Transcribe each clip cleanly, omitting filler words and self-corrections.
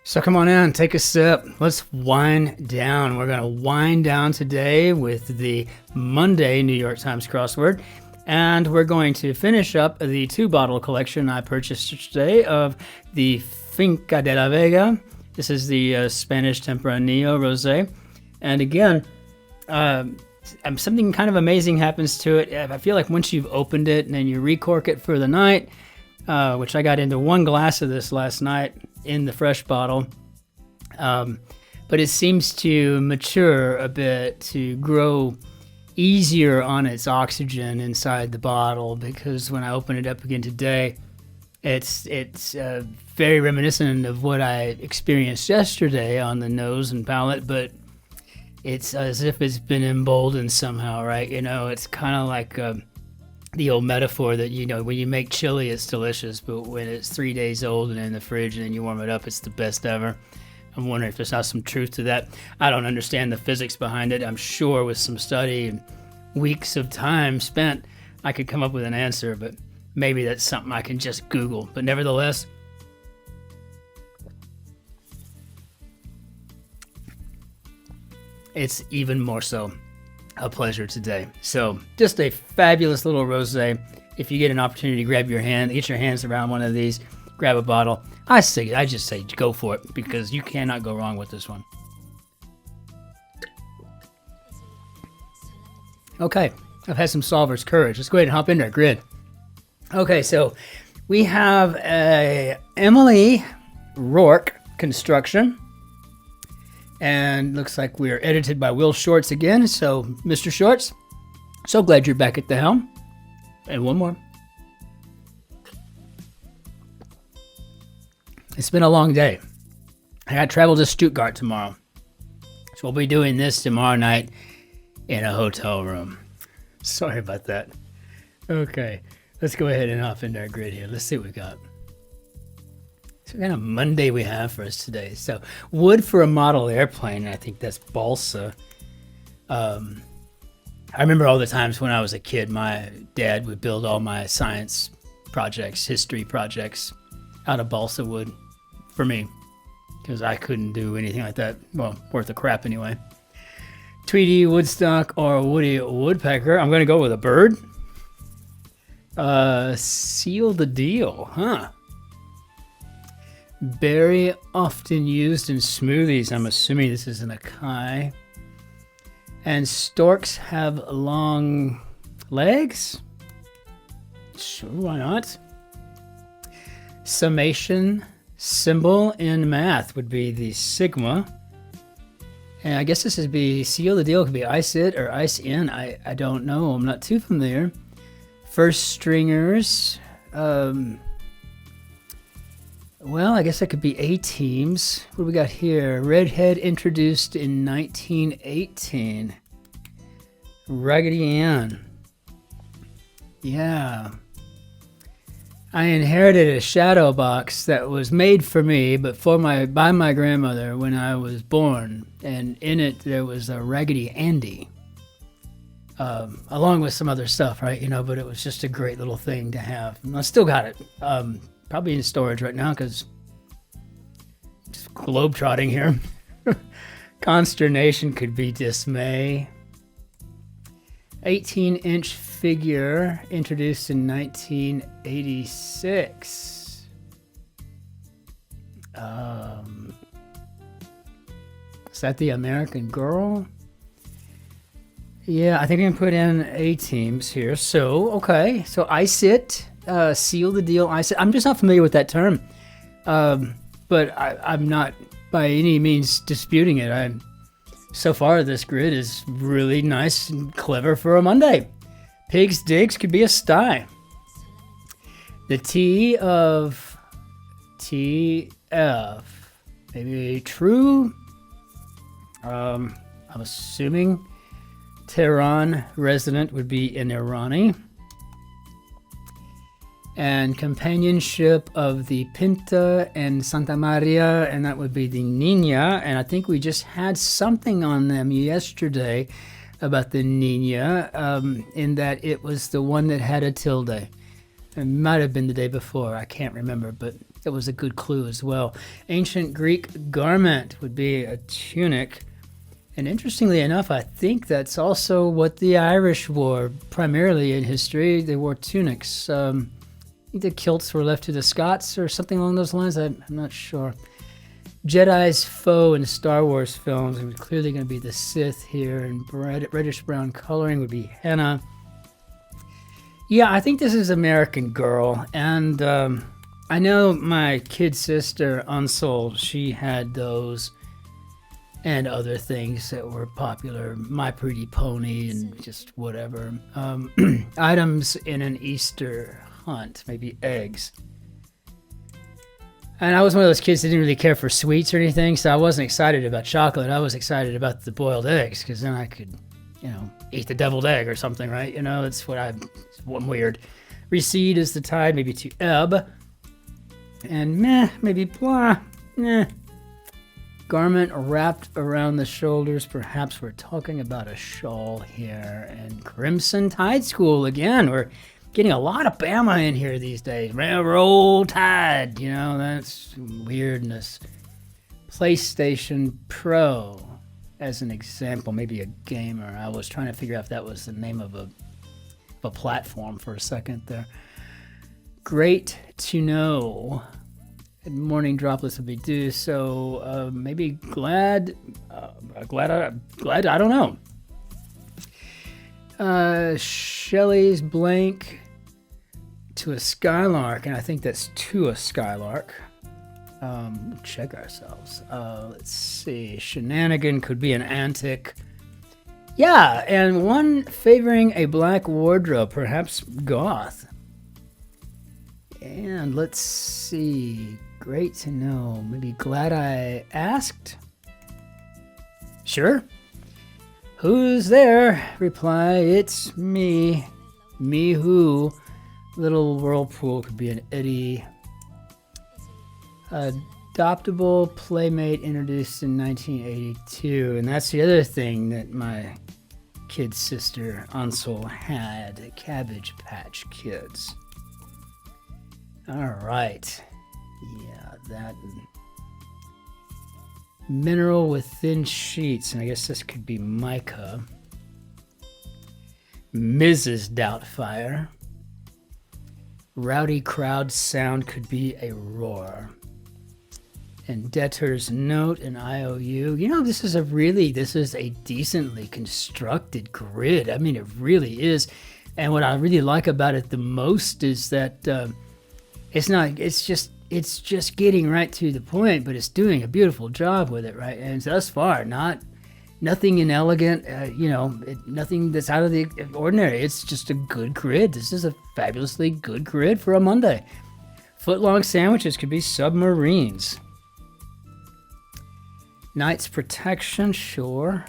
So come on in, take a sip. Let's wind down. We're going to wind down today with the Monday New York Times Crossword. And we're going to finish up the 2-bottle collection I purchased today of the Finca de la Vega. This is the Spanish Tempranillo Rosé. And again, something kind of amazing happens to it. I feel like once you've opened it and then you recork it for the night, which I got into 1 glass of this last night in the fresh bottle. But it seems to mature a bit, to grow easier on its oxygen inside the bottle, because when I open it up again today, it's very reminiscent of what I experienced yesterday on the nose and palate, but it's as if it's been emboldened somehow, right? You know, it's kind of like the old metaphor that, you know, when you make chili, it's delicious, but when it's 3 days old and in the fridge and then you warm it up, it's the best ever. I'm wondering if there's not some truth to that. I don't understand the physics behind it. I'm sure with some study and weeks of time spent, I could come up with an answer, but maybe that's something I can just Google. But nevertheless, it's even more so a pleasure today. So just a fabulous little rosé. If you get an opportunity to get your hands around one of these, grab a bottle. I just say go for it, because you cannot go wrong with this one. Okay, I've had some solver's courage. Let's go ahead and hop into our grid. Okay, so we have a Emily Rourke construction. And looks like we're edited by Will Shorts again. So, Mr. Shorts, so glad you're back at the helm. And one more. It's been a long day. I got to travel to Stuttgart tomorrow. So we'll be doing this tomorrow night in a hotel room. Sorry about that. Okay, let's go ahead and hop into our grid here. Let's see what we got. So what kind of Monday we have for us today. So wood for a model airplane. I think that's balsa. I remember all the times when I was a kid, my dad would build all my science projects, history projects out of balsa wood for me, because I couldn't do anything like that. Well, worth a crap anyway. Tweety woodstock or woody woodpecker. I'm going to go with a bird. Seal the deal, huh? Very often used in smoothies. I'm assuming this is an acai. And storks have long legs? Sure, why not? Summation symbol in math would be the sigma. And I guess this would be seal the deal. It could be ice it or ice in. I don't know. I'm not too familiar. First stringers. Well, I guess that could be A-teams. What do we got here? Redhead introduced in 1918. Raggedy Ann. Yeah. I inherited a shadow box that was made for me, but by my grandmother when I was born. And in it, there was a Raggedy Andy. Along with some other stuff, right? You know, but it was just a great little thing to have. And I still got it. Probably in storage right now, because just globetrotting here. Consternation could be dismay. 18-inch figure introduced in 1986. Is that the American Girl? Yeah, I think I can put in A-teams here. So, okay. So ice it. Seal the deal. I'm just not familiar with that term, but I'm not by any means disputing it. So far, this grid is really nice and clever for a Monday. Pigs digs could be a sty. The T of TF, maybe true. I'm assuming Tehran resident would be an Irani. And companionship of the Pinta and Santa Maria, and that would be the Nina. And I think we just had something on them yesterday about the Nina, in that it was the one that had a tilde. It might have been the day before, I can't remember, but That was a good clue as well. Ancient Greek garment would be a tunic. And interestingly enough, I think that's also what the Irish wore primarily in history. They wore tunics. I think the kilts were left to the Scots or something along those lines. I'm not sure. Jedi's foe in Star Wars films are clearly going to be the Sith here, and reddish brown coloring would be henna. Yeah, I think this is American Girl, and I know my kid sister Unsol, she had those and other things that were popular, My Pretty Pony and just whatever. Items in an Easter hunt, maybe eggs. And I was one of those kids that didn't really care for sweets or anything, so I wasn't excited about chocolate. I was excited about the boiled eggs, because then I could, eat the deviled egg or something, right? That's what it's weird. Recede is the tide, maybe to ebb. And maybe blah, Garment wrapped around the shoulders. Perhaps we're talking about a shawl here. And Crimson Tide School again. We're getting a lot of Bama in here these days. Roll Tide, that's weirdness. PlayStation Pro, as an example, maybe a gamer. I was trying to figure out if that was the name of a platform for a second there. Great to know. Morning droplets would be due, so maybe glad, I don't know. Shelley's blank to a skylark, and I think that's to a skylark. Check ourselves. Let's see. Shenanigan could be an antic. Yeah, and one favoring a black wardrobe, perhaps goth. And let's see. Great to know. Maybe glad I asked. Sure. Who's there? Reply, it's me. Me who? Little whirlpool could be an eddy. Adoptable playmate introduced in 1982. And that's the other thing that my kid sister Unsol had. Cabbage Patch Kids. All right. Yeah, that mineral with thin sheets, and I guess this could be mica. Mrs. Doubtfire. Rowdy crowd sound could be a roar. And debtor's note and IOU. This is a decently constructed grid. I mean, it really is. And what I really like about it the most is that it's just getting right to the point, but it's doing a beautiful job with it, right? And thus far, nothing inelegant, nothing that's out of the ordinary. It's just a good grid. This is a fabulously good grid for a Monday. Foot-long sandwiches could be submarines. Knight's protection, sure.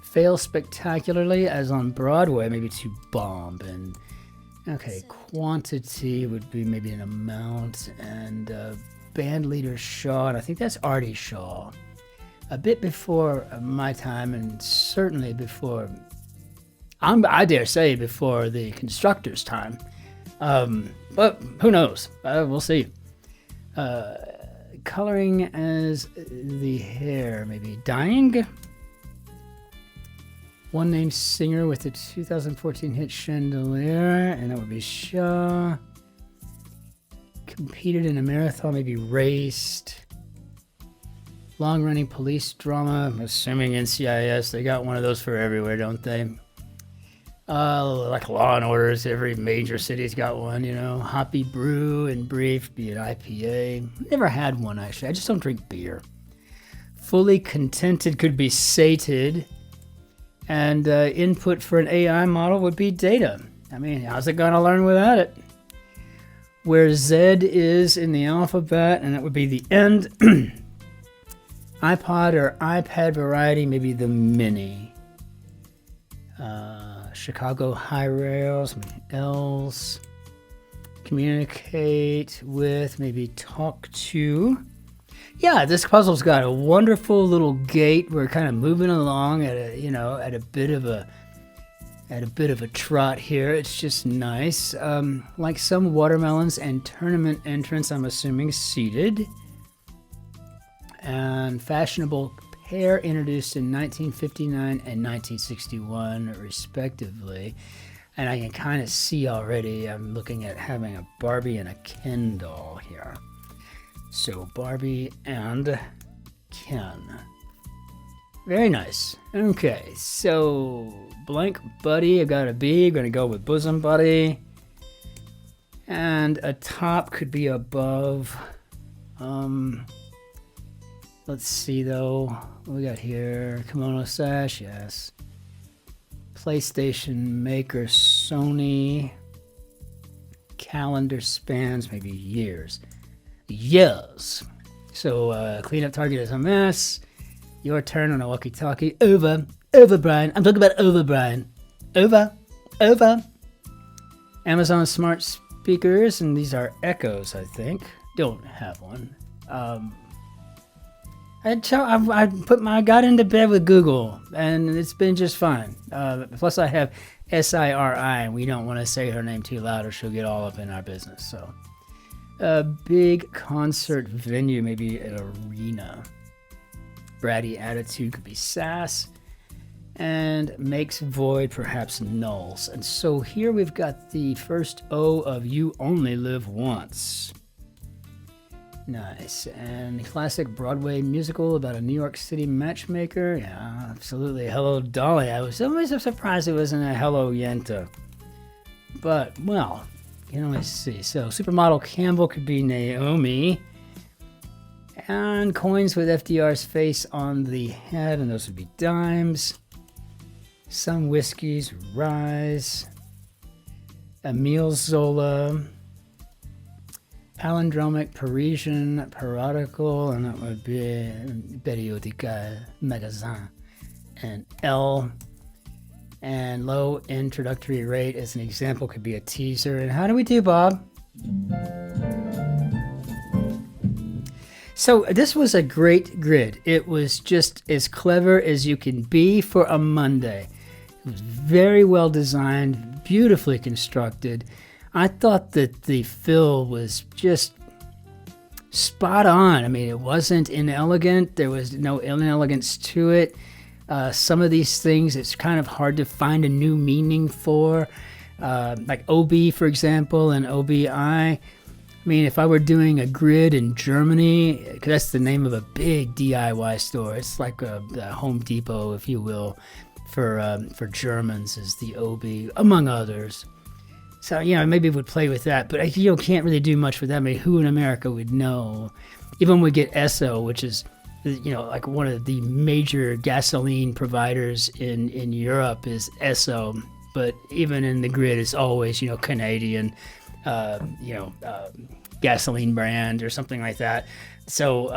Fail spectacularly, as on Broadway, maybe to bomb. And okay, quantity would be maybe an amount, and band leader Shaw, and I think that's Artie Shaw. A bit before my time, and certainly before, I dare say, before the constructor's time. But who knows? We'll see. Coloring as the hair, maybe dyeing. One named singer with the 2014 hit Chandelier, and that would be Shaw. Competed in a marathon, maybe raced. Long-running police drama, I'm assuming NCIS. They got one of those for everywhere, don't they? Like Law and Orders, every major city's got one, Hoppy Brew and Brief, be an IPA. Never had one, actually. I just don't drink beer. Fully contented could be sated. And input for an AI model would be data. I mean, how's it going to learn without it? Where Z is in the alphabet, and that would be the end. iPod or iPad variety, maybe the mini. Chicago High Rails, L's. Communicate with, maybe talk to. Yeah, this puzzle's got a wonderful little gait. We're kind of moving along at a bit of a at a bit of a trot here. It's just nice. Like some watermelons and tournament entrants, I'm assuming seated. And fashionable pair introduced in 1959 and 1961, respectively. And I can kind of see already, I'm looking at having a Barbie and a Ken doll here. So Barbie and Ken. Very nice. Okay, so blank buddy, I've got a B, I'm going to go with bosom buddy. And a top could be above. Let's see though, what we got here? Kimono sash, yes. PlayStation Maker, Sony. Calendar spans maybe years. Years. So cleanup target is a mess. Your turn on a walkie-talkie. Over. Over, Brian. I'm talking about over, Brian. Over. Over. Amazon smart speakers, and these are Echoes, I think. Don't have one. I got into bed with Google, and it's been just fine. Plus, I have SIRI, and we don't want to say her name too loud, or she'll get all up in our business. So, a big concert venue, maybe an arena. Bratty attitude could be sass, and makes void, perhaps nulls. And so here we've got the first O of You Only Live Once. Nice. And classic Broadway musical about a New York City matchmaker. Yeah, absolutely. Hello, Dolly. I was always surprised it wasn't a Hello, Yenta. But, well, you can always see. So, Supermodel Campbell could be Naomi. And coins with FDR's face on the head, and those would be dimes. Some whiskeys, Rise. Emile Zola. Palindromic Parisian Periodical, and that would be Periodica Magazin. And L. And low introductory rate as an example could be a teaser. And how do we do, Bob? So this was a great grid. It was just as clever as you can be for a Monday. It was very well designed, beautifully constructed. I thought that the fill was just spot on. I mean, it wasn't inelegant. There was no inelegance to it. Some of these things, it's kind of hard to find a new meaning for. Like OB, for example, and OBI. I mean, if I were doing a grid in Germany, because that's the name of a big DIY store. It's like a Home Depot, if you will, for Germans is the OB, among others. So, maybe it would play with that, but can't really do much with that. I mean, who in America would know? Even when we get Esso, which is, like one of the major gasoline providers in Europe is Esso, but even in the grid, it's always, Canadian, gasoline brand or something like that. So,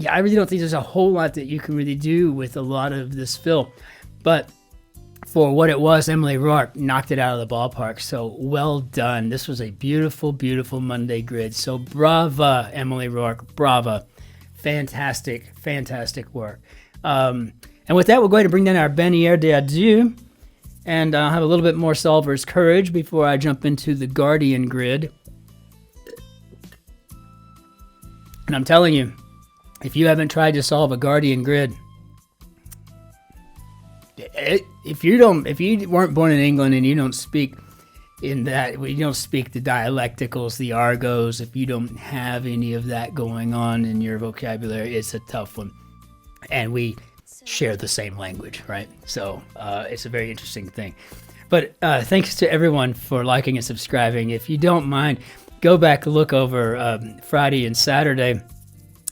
I really don't think there's a whole lot that you can really do with a lot of this fill, but for what it was, Emily Rourke knocked it out of the ballpark. So well done. This was a beautiful, beautiful Monday grid. So brava, Emily Rourke. Brava. Fantastic, fantastic work. And with that, we're going to bring down our Bannière d'Adieu. And I'll have a little bit more Solver's Courage before I jump into the Guardian grid. And I'm telling you, if you haven't tried to solve a Guardian grid, if you weren't born in England and you don't speak you don't speak the dialecticals, the argos, if you don't have any of that going on in your vocabulary, it's a tough one. And we share the same language, right? So it's a very interesting thing. But thanks to everyone for liking and subscribing. If you don't mind, go back and look over Friday and Saturday.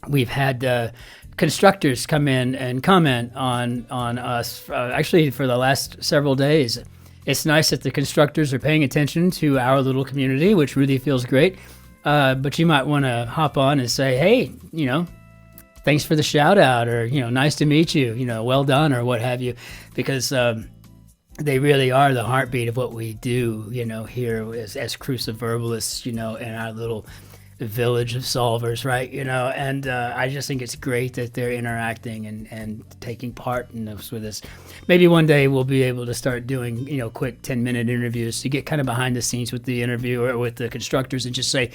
We've had constructors come in and comment on us actually for the last several days. It's nice that the constructors are paying attention to our little community, which really feels great. But you might want to hop on and say, hey, thanks for the shout out, or, nice to meet you, well done, or what have you, because they really are the heartbeat of what we do, here as cruciverbalists, in our little village of solvers, right? And I just think it's great that they're interacting and taking part in this with us. Maybe one day we'll be able to start doing, quick 10-minute interviews to get kind of behind the scenes with the interviewer or with the constructors and just say,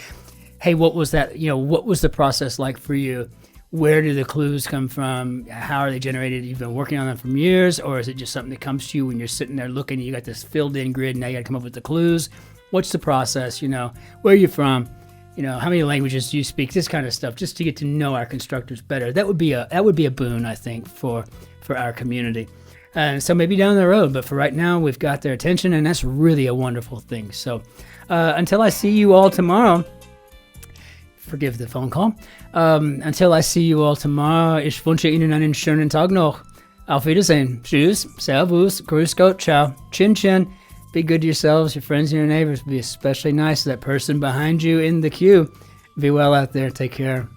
hey, what was that? What was the process like for you? Where do the clues come from? How are they generated? You've been working on them for years, or is it just something that comes to you when you're sitting there looking, you got this filled in grid, and now you got to come up with the clues? What's the process? Where are you from? How many languages do you speak? This kind of stuff, just to get to know our constructors better. That would be a boon, I think, for our community. And so maybe down the road, but for right now, we've got their attention, and that's really a wonderful thing. So until I see you all tomorrow, forgive the phone call. Until I see you all tomorrow, ich wünsche Ihnen einen schönen Tag noch. Auf Wiedersehen. Tschüss. Servus. Grüß Gott. Ciao. Cin-Cin. Be good to yourselves, your friends, and your neighbors. Be especially nice to that person behind you in the queue. Be well out there. Take care.